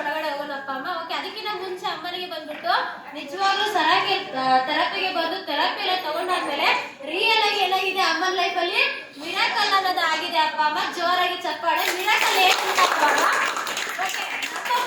ಒಳಗಡೆ ಹೋಗೋಣಪ್ಪ ಅಮ್ಮ. ಓಕೆ, ಅದಕ್ಕಿಂತ ಮುಂಚೆ ಅಮ್ಮನಿಗೆ ಬಂದ್ಬಿಟ್ಟು ನಿಜವಾಗ್ಲೂ ಸರಾಗಿ ಥೆರಪಿಗೆ ಬಂದು ಥೆರಪಿ ಎಲ್ಲ ತಗೊಂಡಾದ್ಮೇಲೆ ರಿಯಲ್ ಆಗಿ ಏನಾಗಿದೆ ಅಮ್ಮನ ಲೈಫ್ ಅಲ್ಲಿ ಮಿರಾಕಲ್ ಅನ್ನೋದು ಆಗಿದೆ ಅಪ್ಪ ಅಮ್ಮ. ಜೋರಾಗಿ ಚಪ್ಪಾಳೆ. ಮಿರಾಕಲ್ ಏನಂತ ಅಪ್ಪ ಅಮ್ಮ,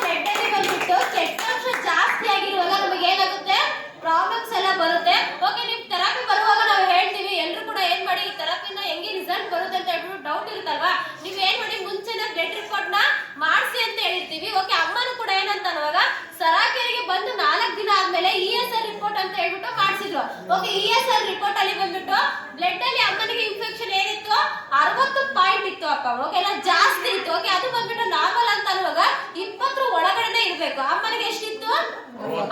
ಬ್ಲಡ್ ಅಲ್ಲಿ ಬಂದ್ಬಿಟ್ಟು ಕೆಟ್ಟಾಂಶ ಜಾಸ್ತಿ ಆಗಿರುವಾಗ ನಮಗೆ ಏನಾಗುತ್ತೆ, ಪ್ರಾಬ್ಲಮ್ಸ್ ಎಲ್ಲ ಬರುತ್ತೆ. ಓಕೆ, ನಿಮ್ ಥೆರಪಿ ಬರುವಾಗ ನಾವು ಹೇಳ್ತೀವಿ ಎಲ್ರು ಕೂಡ ಏನ್ ಮಾಡಿ ಈ ಥೆರಪಿನ ಹೆಂಗೆ ರಿಸಲ್ಟ್ ಬರುತ್ತೆ ಅಂತ ಹೇಳ್ಬಿಟ್ಟು ಡೌಟ್ ಇರುತ್ತಲ್ವಾ, ನೀವ್ ಏನ್ ಮಾಡಿ ಮುಂಚೆನೆ ಬ್ಲಡ್ ರಿಪೋರ್ಟ್ ನ ಮಾಡಿಸಿ ಅಂತ ಹೇಳಿರ್ತೀವಿ. ಓಕೆ, ಅಮ್ಮನು ಕೂಡ ಏನಂತ ಅನ್ನುವಾಗ ಸರಾಕೆರೆಗೆ ಬಂದು 4 ದಿನ ಆದ್ಮೇಲೆ ESR ರಿಪೋರ್ಟ್ ಅಂತ ಹೇಳ್ಬಿಟ್ಟು ಮಾಡಿಸಿದ್ರು. ಓಕೆ, ESR ರಿಪೋರ್ಟ್ ಅಲ್ಲಿ ಬಂದ್ಬಿಟ್ಟು ಬ್ಲಡ್ ಅಲ್ಲಿ ಅಮ್ಮನಿಗೆ ಇನ್ಫೆಕ್ಷನ್ ಏನಿತ್ತು 60 ಪಾಯಿಂಟ್ ಇತ್ತು ಅಪ್ಪ. ಓಕೆ, ಜಾಸ್ತಿ ಇತ್ತು. ಓಕೆ, ಅದು ಬಂದ್ಬಿಟ್ಟು ನಾರ್ಮಲ್ ಅಂತ ಅನ್ನುವಾಗ 20 ಒಳಗಡೆನೆ ಇರ್ಬೇಕು. ಅಮ್ಮನಿಗೆ ಎಷ್ಟಿತ್ತು,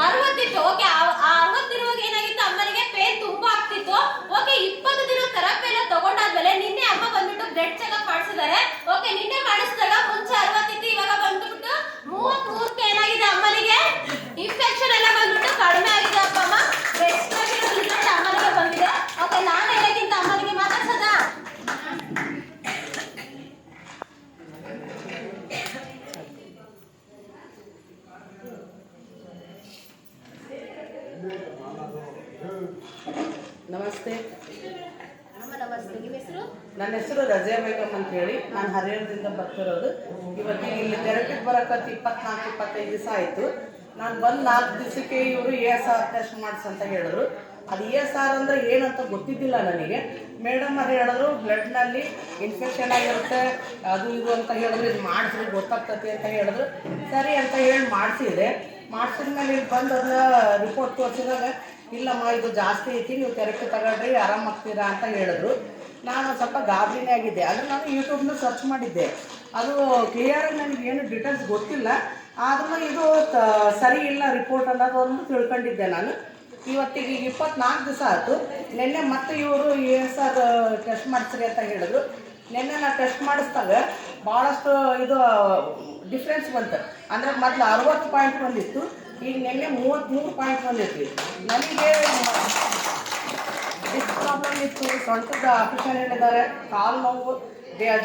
60 ಇತ್ತು. ಓಕೆ, ಆ 60 ಇರುವಾಗ ಏನಾಗಿತ್ತು, ಅಮ್ಮನಿಗೆ ಪೇನ್ ತುಂಬಾ ಆಗ್ತಿತ್ತು. ಓಕೆ, 20 ದಿನ ಥೆರಪಿ ಎಲ್ಲ ತಗೊಂಡಾದ್ಮೇಲೆ ನಿನ್ನೆ ಅಮ್ಮ ಬಂದ್ಬಿಟ್ಟು ಬ್ಲಡ್ ಚೆಕಪ್ ಮಾಡಿಸಿದ್ದಾರೆ. ಓಕೆ, ನಿನ್ನೆ ಮಾಡಿಸಿದಾಗ ಮುಂಚೆ 60 ಇತ್ತು, ಇವಾಗ ಬಂದ್ಬಿಟ್ಟು 33ಕ್ಕೆ ಏನಾಗಿದೆ ಅಮ್ಮನಿಗೆ ಇನ್ಫೆಕ್ಷನ್ ಎಲ್ಲ ಬಂದ್ಬಿಟ್ಟು ಕಡಿಮೆ ಆಗಿದೆ ಅಪ್ಪ ಅಮ್ಮ. ಬೆಸ್ಟ್ ಆಗಿರೋ ರಿಸಲ್ಟ್ ಅಮ್ಮನಿಗೆ ಬಂದಿದೆ. ಓಕೆ, ನಾನು ಹೇಳಕ್ಕಿಂತ ಅಮ್ಮನಿಗೆ ಮಾತಾಡ್ಸದ. ನಮಸ್ತೆ. ನಮಸ್ತೆ. ನಿಮ್ಮ ಹೆಸರು? ನನ್ನ ಹೆಸರು ರಜಿಯಾ ಬೇಗಂ ಅಂತ ಹೇಳಿ, ನಾನು ಹರಿಹರದಿಂದ ಬರ್ತಿರೋದು. ಇವತ್ತಿಗೆ ಇಲ್ಲಿ ಥೆರಪಿಗೆ ಬರೋಕತ್ತು 24-25 ದಿವಸ ಆಯಿತು. ನಾನು ಬಂದು 4 ದಿವಸಕ್ಕೆ ಇವರು ESR ಟೆಸ್ಟ್ ಮಾಡಿಸ್ ಅಂತ ಹೇಳಿದ್ರು. ಅದು ESR ಅಂದರೆ ಏನಂತ ಗೊತ್ತಿದ್ದಿಲ್ಲ ನನಗೆ. ಮೇಡಮ್ ಅವ್ರು ಹೇಳಿದ್ರು ಬ್ಲಡ್ನಲ್ಲಿ ಇನ್ಫೆಕ್ಷನ್ ಆಗಿರುತ್ತೆ ಅದು ಇದು ಅಂತ ಹೇಳಿದ್ರು, ಇದು ಮಾಡಿಸ್ರಿ ಗೊತ್ತಾಗ್ತತಿ ಅಂತ ಹೇಳಿದ್ರು. ಸರಿ ಅಂತ ಹೇಳಿ ಮಾಡಿಸಿದೆ. ಮಾಡಿಸಿದ್ಮೇಲೆ ಇಲ್ಲಿ ಬಂದು ಅದನ್ನ ರಿಪೋರ್ಟ್ ತೋರಿಸಿದಾಗ ಇಲ್ಲಮ್ಮ ಇದು ಜಾಸ್ತಿ ಐತಿ, ನೀವು ಥೆರಪಿ ತಗೊಳ್ರಿ ಆರಾಮಾಗ್ತೀರಾ ಅಂತ ಹೇಳಿದ್ರು. ನಾನು ಸ್ವಲ್ಪ ಗಾಬರಿನೇ ಆಗಿದ್ದೆ. ಆದರೆ ನಾನು ಯೂಟ್ಯೂಬ್ನ ಸರ್ಚ್ ಮಾಡಿದ್ದೆ. ಅದು ಕ್ಲಿಯರಾಗಿ ನನಗೇನು ಡೀಟೇಲ್ಸ್ ಗೊತ್ತಿಲ್ಲ. ಆದ್ರೂ ಇದು ಸರಿ ಇಲ್ಲ ರಿಪೋರ್ಟ್ ಅನ್ನೋದೊಂದು ತಿಳ್ಕೊಂಡಿದ್ದೆ ನಾನು. ಇವತ್ತಿಗೆ 24 ದಿವಸ ಆಯಿತು. ನಿನ್ನೆ ಮತ್ತೆ ಇವರು ESR ಟೆಸ್ಟ್ ಮಾಡಿಸ್ರಿ ಅಂತ ಹೇಳಿದ್ರು. ನಿನ್ನೆ ನಾನು ಟೆಸ್ಟ್ ಮಾಡಿಸಿದಾಗ ಭಾಳಷ್ಟು ಇದು ಡಿಫ್ರೆನ್ಸ್ ಬಂತು. ಅಂದರೆ ಮೊದಲು 60 ಪಾಯಿಂಟ್ ಬಂದಿತ್ತು, ಈಗ ನಿನ್ನೆ 33 ಪಾಯಿಂಟ್ ಬಂದಿತ್ತು. ನನಗೆ ಡಿಸ್ಕ್ ಪ್ರಾಬ್ಲಮ್ ಇತ್ತು, ಸೊಂಟದ ಆಪರೇಷನ್ ಹೇಳಿದ್ದಾರೆ, ಕಾಲು ನೋವು,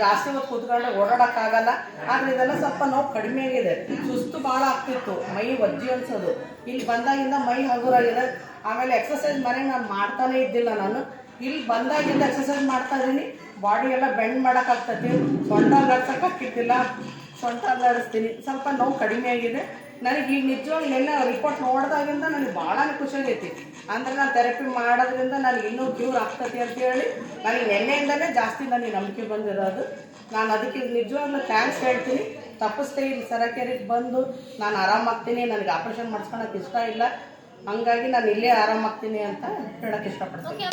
ಜಾಸ್ತಿ ಹೊತ್ತು ಕೂತ್ಕೊಂಡ್ರೆ ಓಡಾಡೋಕ್ಕಾಗಲ್ಲ. ಆದರೆ ಇದೆಲ್ಲ ಸ್ವಲ್ಪ ನೋವು ಕಡಿಮೆ ಆಗಿದೆ. ಸುಸ್ತು ಭಾಳ ಆಗ್ತಿತ್ತು, ಮೈ ಒಜ್ಜಿ ಅನ್ಸೋದು. ಇಲ್ಲಿ ಬಂದಾಗಿಂದ ಮೈ ಹಗುರಾಗಿದೆ. ಆಮೇಲೆ ಎಕ್ಸಸೈಸ್ ಮನೆಗೆ ನಾನು ಮಾಡ್ತಾನೇ ಇದ್ದಿಲ್ಲ. ನಾನು ಇಲ್ಲಿ ಬಂದಾಗಿಂದ ಎಕ್ಸಸೈಸ್ ಮಾಡ್ತಾ ಇದ್ದೀನಿ. ಬಾಡಿ ಎಲ್ಲ ಬೆಂಡ್ ಮಾಡೋಕ್ಕಾಗ್ತೈತಿ, ಸೊಂಟ ಅಲ್ಲಾಡ್ಸೋಕ್ಕಾಗ್ತಿದ್ದಿಲ್ಲ, ಸೊಂಟ ಅಲ್ಲಾಡಿಸ್ತೀನಿ. ಸ್ವಲ್ಪ ನೋವು ಕಡಿಮೆ ಆಗಿದೆ ನನಗೆ. ಈಗ ನಿಜವಾಗ್ಲೂ ಎಲ್ಲ ರಿಪೋರ್ಟ್ ನೋಡಿದಾಗಿಂದ ನನಗೆ ಭಾಳ ಖುಷಿ ಆಗೈತಿ. ಅಂದರೆ ನಾನು ಥೆರಪಿ ಮಾಡೋದ್ರಿಂದ ನನಗೆ ಇನ್ನೂ ಕ್ಯೂರ್ ಆಗ್ತೈತಿ ಅಂತೇಳಿ ನನಗೆ ನಿನ್ನೆಯಿಂದಲೇ ಜಾಸ್ತಿ ನನಗೆ ನಂಬಿಕೆ ಬಂದಿರೋದು. ನಾನು ಅದಕ್ಕೆ ನಿಜವಾಗ್ಲೂ ಥ್ಯಾಂಕ್ಸ್ ಹೇಳ್ತೀನಿ. ತಪ್ಪಿಸ್ತೇ ಇಲ್ಲಿ ಸರಕೆರೆಗೆ ಬಂದು ನಾನು ಆರಾಮಾಗ್ತೀನಿ. ನನಗೆ ಆಪ್ರೇಷನ್ ಮಾಡಿಸ್ಕೊಳಕ್ಕೆ ಇಷ್ಟ ಇಲ್ಲ, ಹಂಗಾಗಿ ನಾನು ಇಲ್ಲೇ ಆರಾಮಾಗ್ತೀನಿ ಅಂತ ಹೇಳಕ್ಕೆ ಇಷ್ಟಪಡ್ತೀನಿ.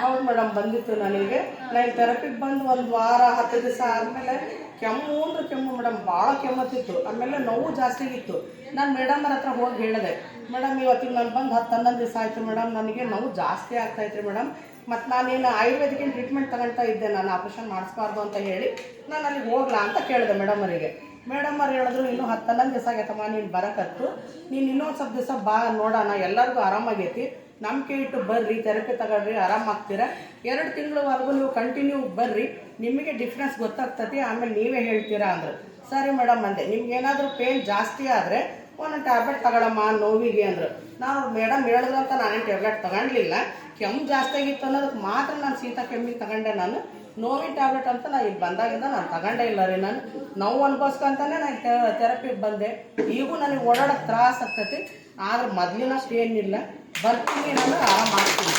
ಹೌದು ಮೇಡಮ್, ಬಂದಿತ್ತು ನನಗೆ. ನಾನು ಥೆರಪಿಗೆ ಬಂದು 1 ವಾರ 10 ದಿವಸ ಆದಮೇಲೆ ಕೆಮ್ಮು ಅಂದ್ರೆ ಕೆಮ್ಮು ಮೇಡಮ್, ಭಾಳ ಕೆಮ್ಮತ್ತಿತ್ತು. ಆಮೇಲೆ ನೋವು ಜಾಸ್ತಿ ಇತ್ತು. ನಾನು ಮೇಡಮ್ ಅವ್ರ ಹತ್ರ ಹೋಗಿ ಹೇಳಿದೆ, ಮೇಡಮ್ ಇವತ್ತಿಗೆ ನಾನು ಬಂದು 10-11 ದಿವಸ ಆಯಿತು ಮೇಡಮ್, ನನಗೆ ನೋವು ಜಾಸ್ತಿ ಆಗ್ತಾಯಿತ್ತು ಮೇಡಮ್. ಮತ್ತು ನಾನೇನು ಆಯುರ್ವೇದಿಕ್ ಟ್ರೀಟ್ಮೆಂಟ್ ತಗೊಳ್ತಾ ಇದ್ದೆ, ನಾನು ಆಪ್ರೇಷನ್ ಮಾಡಿಸ್ಬಾರ್ದು ಅಂತ ಹೇಳಿ ನಾನು ಅಲ್ಲಿಗೆ ಹೋಗ್ಲಾ ಅಂತ ಕೇಳಿದೆ ಮೇಡಮ್ ಅವರಿಗೆ. ಮೇಡಮ್ ಅವ್ರು ಹೇಳಿದ್ರು, ಇನ್ನೂ 10-11 ದಿವಸ ಆಗೈತಮ್ಮ ನೀನು ಬರೋಕತ್ತು, ನೀನು ಇನ್ನೊಂದು ಸ್ವಲ್ಪ ದಿವಸ ಬಾ ನೋಡೋಣ, ಎಲ್ಲರಿಗೂ ಆರಾಮಾಗೈತಿ, ನಂಬಿಕೆ ಇಟ್ಟು ಬರ್ರಿ, ಥೆರಪಿ ತಗೊಳ್ರಿ, ಆರಾಮಾಗ್ತೀರ. 2 ತಿಂಗಳವರೆಗೂ ನೀವು ಕಂಟಿನ್ಯೂ ಬರ್ರಿ, ನಿಮಗೆ ಡಿಫ್ರೆನ್ಸ್ ಗೊತ್ತಾಗ್ತತಿ, ಆಮೇಲೆ ನೀವೇ ಹೇಳ್ತೀರಾ ಅಂದರು. ಸರಿ ಮೇಡಮ್ ಅಂದೆ. ನಿಮ್ಗೇನಾದರೂ ಪೇನ್ ಜಾಸ್ತಿ ಆದರೆ ಒಂದೊಂದು ಟ್ಯಾಬ್ಲೆಟ್ ತಗೊಳಮ್ಮ ನೋವಿಗೆ ಅಂದರು. ನಾವು ಮೇಡಮ್ ಹೇಳಿದ್ರು ಅಂತ ನಾನೇನು ಟ್ಯಾಬ್ಲೆಟ್ ತಗೊಳ್ಲಿಲ್ಲ. ಕೆಮ್ಮು ಜಾಸ್ತಿ ಆಗಿತ್ತು ಅನ್ನೋದಕ್ಕೆ ಮಾತ್ರ ನಾನು ಶೀತ ಕೆಮ್ಮಿಗೆ ತಗೊಂಡೆ. ನಾನು ನೋವಿನ ಟ್ಯಾಬ್ಲೆಟ್ ಅಂತ ನಾನು ಇಲ್ಲಿ ಬಂದಾಗಿಂದ ನಾನು ತಗೊಂಡೇ ಇಲ್ಲ ರೀ. ನಾನು ನೋವು ಅನ್ಭವಿಸ್ಕೊಂತಾನೆ ನಾನು ಥೆರಪಿಗೆ ಬಂದೆ. ಈಗೂ ನನಗೆ ಓಡಾಡೋಕ್ಕೆ ತ್ರಾಸ ಆಗ್ತೈತಿ, ಆದ್ರೆ ಮೊದಲಿನಷ್ಟು ಏನಿಲ್ಲ. ಬರ್ತೀನಿ, ನಾನು ಆರಾಮಾಗ್ತೀನಿ.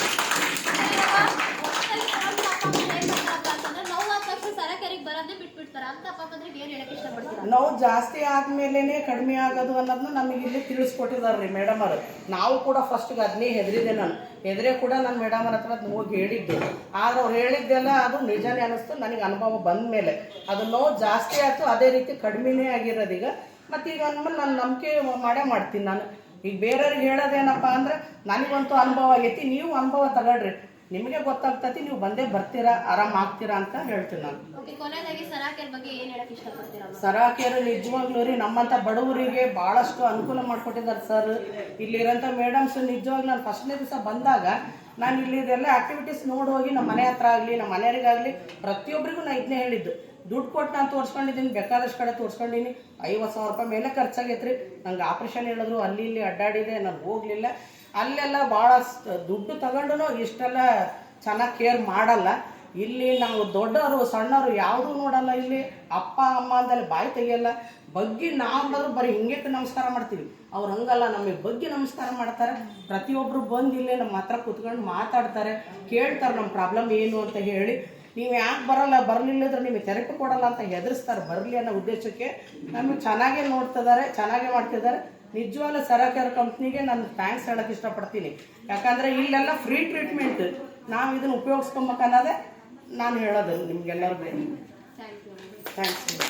ನೋವು ಜಾಸ್ತಿ ಆದ್ಮೇಲೆ ಕಡಿಮೆ ಆಗೋದು ಅನ್ನೋದನ್ನ ನಮಗೆ ಇಲ್ಲಿ ತಿಳಿಸ್ಕೊಟ್ಟಿದ್ದಾರೆ ರೀ ಮೇಡಮ್ ಅವರು. ನಾವು ಕೂಡ ಫಸ್ಟ್ಗೆ ಅದನ್ನೇ ಹೆದರಿದೆ. ನಾನು ಹೆದರೇ ಕೂಡ ನಾನು ಮೇಡಮ್ ಅವ್ರ ಹತ್ರ ಹೋಗಿ ಹೇಳಿದ್ದೆ. ಆದ್ರೆ ಅವ್ರು ಹೇಳಿದ್ದೆಲ್ಲ ಅದು ನಿಜನೇ ಅನ್ನಿಸ್ತು ನನಗೆ. ಅನುಭವ ಬಂದ ಮೇಲೆ ಅದು ನೋವು ಜಾಸ್ತಿ ಆಯಿತು, ಅದೇ ರೀತಿ ಕಡಿಮೆನೇ ಆಗಿರೋದೀಗ. ಮತ್ತು ಈಗ ಅಂದಮೇಲೆ ನಾನು ನಂಬಿಕೆ ಮಾಡೇ ಮಾಡ್ತೀನಿ. ನಾನು ಈಗ ಬೇರೆಯವ್ರಿಗೆ ಹೇಳೋದೇನಪ್ಪ ಅಂದ್ರೆ ನನಗಂತೂ ಅನುಭವ ಆಗೈತಿ, ನೀವು ಅನುಭವ ತಗೊಳ್ರಿ. ನಿಮಗೆ ಗೊತ್ತಾಗ್ತತಿ, ನೀವು ಬಂದೇ ಬರ್ತೀರಾ, ಆರಾಮ್ ಆಗ್ತೀರಾ ಅಂತ ಹೇಳ್ತೀನಿ ನಾನು. ಓಕೆ, ಕೊನೆಯದಾಗಿ ಸರಾ ಕೇರ್ ಬಗ್ಗೆ ಏನು ಹೇಳಕ್ ಇಷ್ಟಪಡ್ತೀರಾ? ಸರಾ ಕೇರ್ ನಿಜವಾಗ್ಲೂ ರೀ ನಮ್ಮಂಥ ಬಡವರಿಗೆ ಭಾಳಷ್ಟು ಅನುಕೂಲ ಮಾಡಿಕೊಟ್ಟಿದ್ದಾರೆ ಸರ್. ಇಲ್ಲಿರೋಂಥ ಮೇಡಮ್ಸ್ ನಿಜವಾಗ್ಲೂ ನಾನು ಫಸ್ಟ್ನೇ ದಿವಸ ಬಂದಾಗ ನಾನು ಇಲ್ಲಿದೆಲ್ಲ ಆ್ಯಕ್ಟಿವಿಟೀಸ್ ನೋಡಿ ಹೋಗಿ ನಮ್ಮ ಮನೆ ಹತ್ರ ಆಗಲಿ ನಮ್ಮ ಮನೆಯವರಿಗಾಗಲಿ ಪ್ರತಿಯೊಬ್ಬರಿಗೂ ನಾನು ಇದನ್ನೇ ಹೇಳಿದ್ದು. ದುಡ್ಡು ಕೊಟ್ಟು ನಾನು ತೋರಿಸ್ಕೊಂಡಿದ್ದೀನಿ, ಬೇಕಾದಷ್ಟು ಕಡೆ ತೋರಿಸ್ಕೊಂಡಿನಿ. 50,000 ರೂಪಾಯಿ ಮೇಲೆ ಖರ್ಚಾಗೈತೆ ರೀ. ನಂಗೆ ಆಪ್ರೇಷನ್ ಹೇಳಿದ್ರು, ಅಲ್ಲಿ ಇಲ್ಲಿ ಅಡ್ಡಾಡಿದೆ, ನಾನು ಹೋಗಲಿಲ್ಲ. ಅಲ್ಲೆಲ್ಲ ಭಾಳ ದುಡ್ಡು ತಗೊಂಡು ಇಷ್ಟೆಲ್ಲ ಚೆನ್ನಾಗಿ ಕೇರ್ ಮಾಡಲ್ಲ. ಇಲ್ಲಿ ನಾವು ದೊಡ್ಡವರು ಸಣ್ಣವರು ಯಾವುದೂ ನೋಡಲ್ಲ. ಇಲ್ಲಿ ಅಪ್ಪ ಅಮ್ಮ ಅಂದಲ್ಲಿ ಬಾಯಿ ತೆಗಿಯಲ್ಲ. ಬಗ್ಗೆ ನಾವಂದರೂ ಬರೀ ಹಿಂಗೆ ನಮಸ್ಕಾರ ಮಾಡ್ತೀವಿ, ಅವ್ರು ಹಂಗಲ್ಲ, ನಮಗೆ ಬಗ್ಗೆ ನಮಸ್ಕಾರ ಮಾಡ್ತಾರೆ. ಪ್ರತಿಯೊಬ್ಬರು ಬಂದು ಇಲ್ಲೇ ನಮ್ಮ ಹತ್ರ ಕೂತ್ಕೊಂಡು ಮಾತಾಡ್ತಾರೆ, ಕೇಳ್ತಾರೆ ನಮ್ಮ ಪ್ರಾಬ್ಲಮ್ ಏನು ಅಂತ ಹೇಳಿ. ನೀವು ಯಾಕೆ ಬರಲಿಲ್ಲದ್ರೆ ನಿಮಗೆ ಥೆರಪಿ ಕೊಡಲ್ಲ ಅಂತ ಹೆದರ್ಸ್ತಾರೆ. ಬರಲಿ ಅನ್ನೋ ಉದ್ದೇಶಕ್ಕೆ ನಮಗೆ ಚೆನ್ನಾಗೇ ನೋಡ್ತಿದ್ದಾರೆ, ಚೆನ್ನಾಗೇ ಮಾಡ್ತಿದ್ದಾರೆ. ನಿಜವಾಗ್ಲೂ ಸರಾ ಕೇರ್ ಕಂಪ್ನಿಗೆ ನಾನು ಥ್ಯಾಂಕ್ಸ್ ಹೇಳೋಕ್ಕೆ ಇಷ್ಟಪಡ್ತೀನಿ. ಯಾಕಂದರೆ ಇಲ್ಲೆಲ್ಲ ಫ್ರೀ ಟ್ರೀಟ್ಮೆಂಟ್, ನಾವು ಇದನ್ನು ಉಪಯೋಗಿಸ್ಕೊಬೇಕನ್ನೋದೇ ನಾನು ಹೇಳೋದು ನಿಮ್ಗೆಲ್ಲರಿಗೂ. ಥ್ಯಾಂಕ್ಸ್.